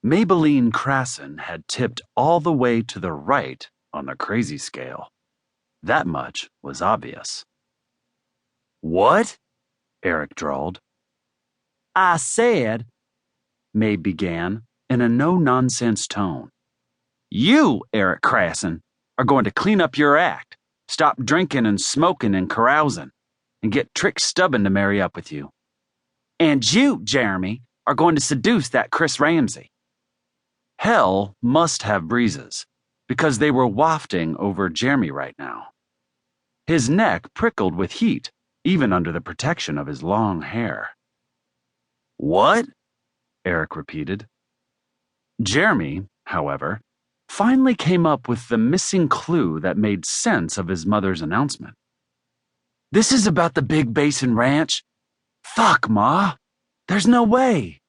Maybelline Crasson had tipped all the way to the right on the crazy scale. That much was obvious. "What?" Eric drawled. "I said," Mabe began in a no-nonsense tone, "you, Eric Crasson, are going to clean up your act, stop drinking and smoking and carousing, and get Trick Stubbin to marry up with you. And you, Jeremy, are going to seduce that Chris Ramsey." Hell must have breezes, because they were wafting over Jeremy right now. His neck prickled with heat, even under the protection of his long hair. "What?" Eric repeated. Jeremy, however, finally came up with the missing clue that made sense of his mother's announcement. "This is about the Big Basin Ranch? Fuck, Ma. There's no way."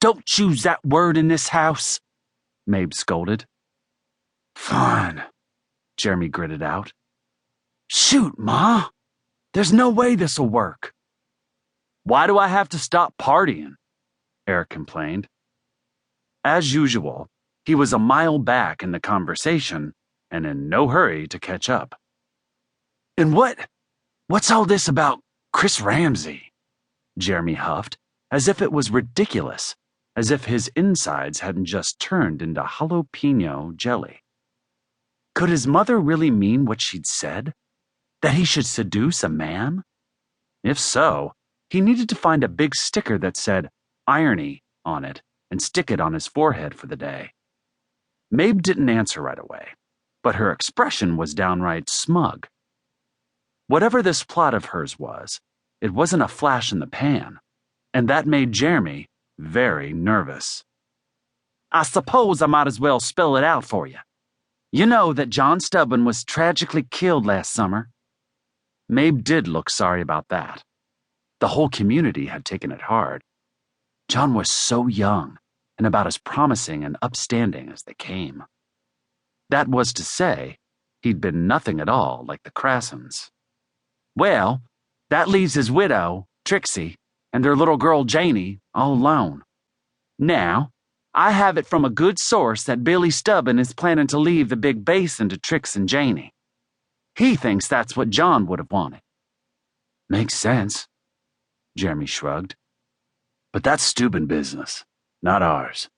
"Don't choose that word in this house," Mabe scolded. "Fine," Jeremy gritted out. "Shoot, Ma. There's no way this'll work." "Why do I have to stop partying?" Eric complained. As usual, he was a mile back in the conversation and in no hurry to catch up. "And what's all this about Chris Ramsey?" Jeremy huffed, as if it was ridiculous, as if his insides hadn't just turned into jalapeno jelly. Could his mother really mean what she'd said? That he should seduce a man? If so, he needed to find a big sticker that said "irony" on it and stick it on his forehead for the day. Mabe didn't answer right away, but her expression was downright smug. Whatever this plot of hers was, it wasn't a flash in the pan, and that made Jeremy very nervous. "I suppose I might as well spell it out for you. You know that John Stubbin was tragically killed last summer." Mabe did look sorry about that. The whole community had taken it hard. John was so young and about as promising and upstanding as they came. That was to say, he'd been nothing at all like the Crassons. "Well, that leaves his widow, Trixie, and their little girl Janie all alone. Now, I have it from a good source that Billy Stubbin is planning to leave the Big Basin to Trix and Janie. He thinks that's what John would have wanted." "Makes sense," Jeremy shrugged. "But that's Stubbin business, not ours."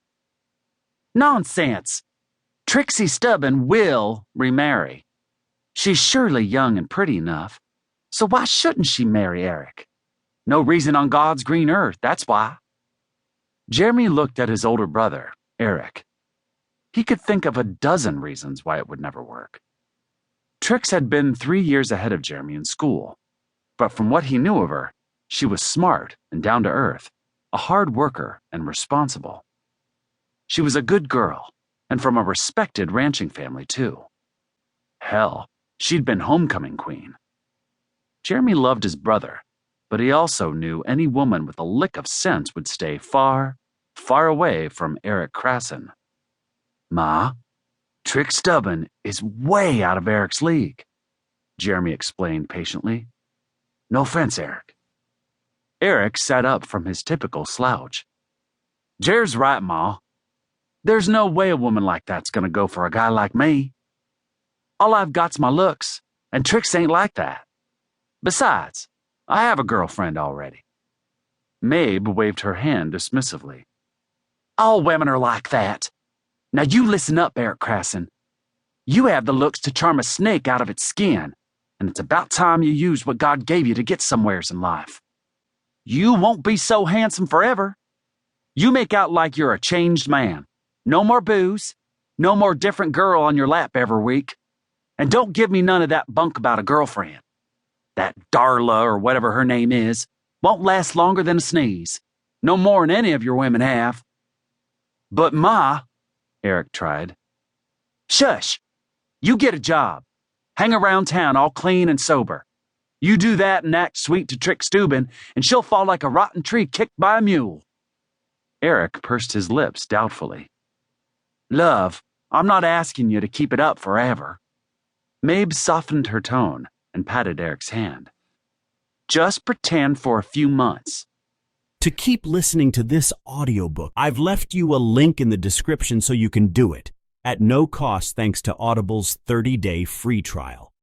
"Nonsense! Trixie Stubbin will remarry. She's surely young and pretty enough, so why shouldn't she marry Eric? No reason on God's green earth, that's why." Jeremy looked at his older brother, Eric. He could think of a dozen reasons why it would never work. Trix had been 3 years ahead of Jeremy in school, but from what he knew of her, she was smart and down to earth, a hard worker and responsible. She was a good girl, and from a respected ranching family, too. Hell, she'd been homecoming queen. Jeremy loved his brother, but he also knew any woman with a lick of sense would stay far, far away from Eric Crasson. "Ma, Trick Stubbin is way out of Eric's league," Jeremy explained patiently. "No offense, Eric." Eric sat up from his typical slouch. "Jer's right, Ma. There's no way a woman like that's gonna go for a guy like me. All I've got's my looks, and Trix ain't like that. Besides, I have a girlfriend already." Mabe waved her hand dismissively. "All women are like that. Now you listen up, Eric Crasson. You have the looks to charm a snake out of its skin, and it's about time you used what God gave you to get somewheres in life. You won't be so handsome forever. You make out like you're a changed man. No more booze, no more different girl on your lap every week, and don't give me none of that bunk about a girlfriend. That Darla, or whatever her name is, won't last longer than a sneeze. No more'n any of your women have." "But Ma," Eric tried. "Shush. You get a job. Hang around town all clean and sober. You do that and act sweet to Trick Stubbin, and she'll fall like a rotten tree kicked by a mule." Eric pursed his lips doubtfully. "Love, I'm not asking you to keep it up forever." Mabe softened her tone and patted Eric's hand. "Just pretend for a few months. To keep listening to this audiobook, I've left you a link in the description so you can do it, at no cost thanks to Audible's 30-day free trial.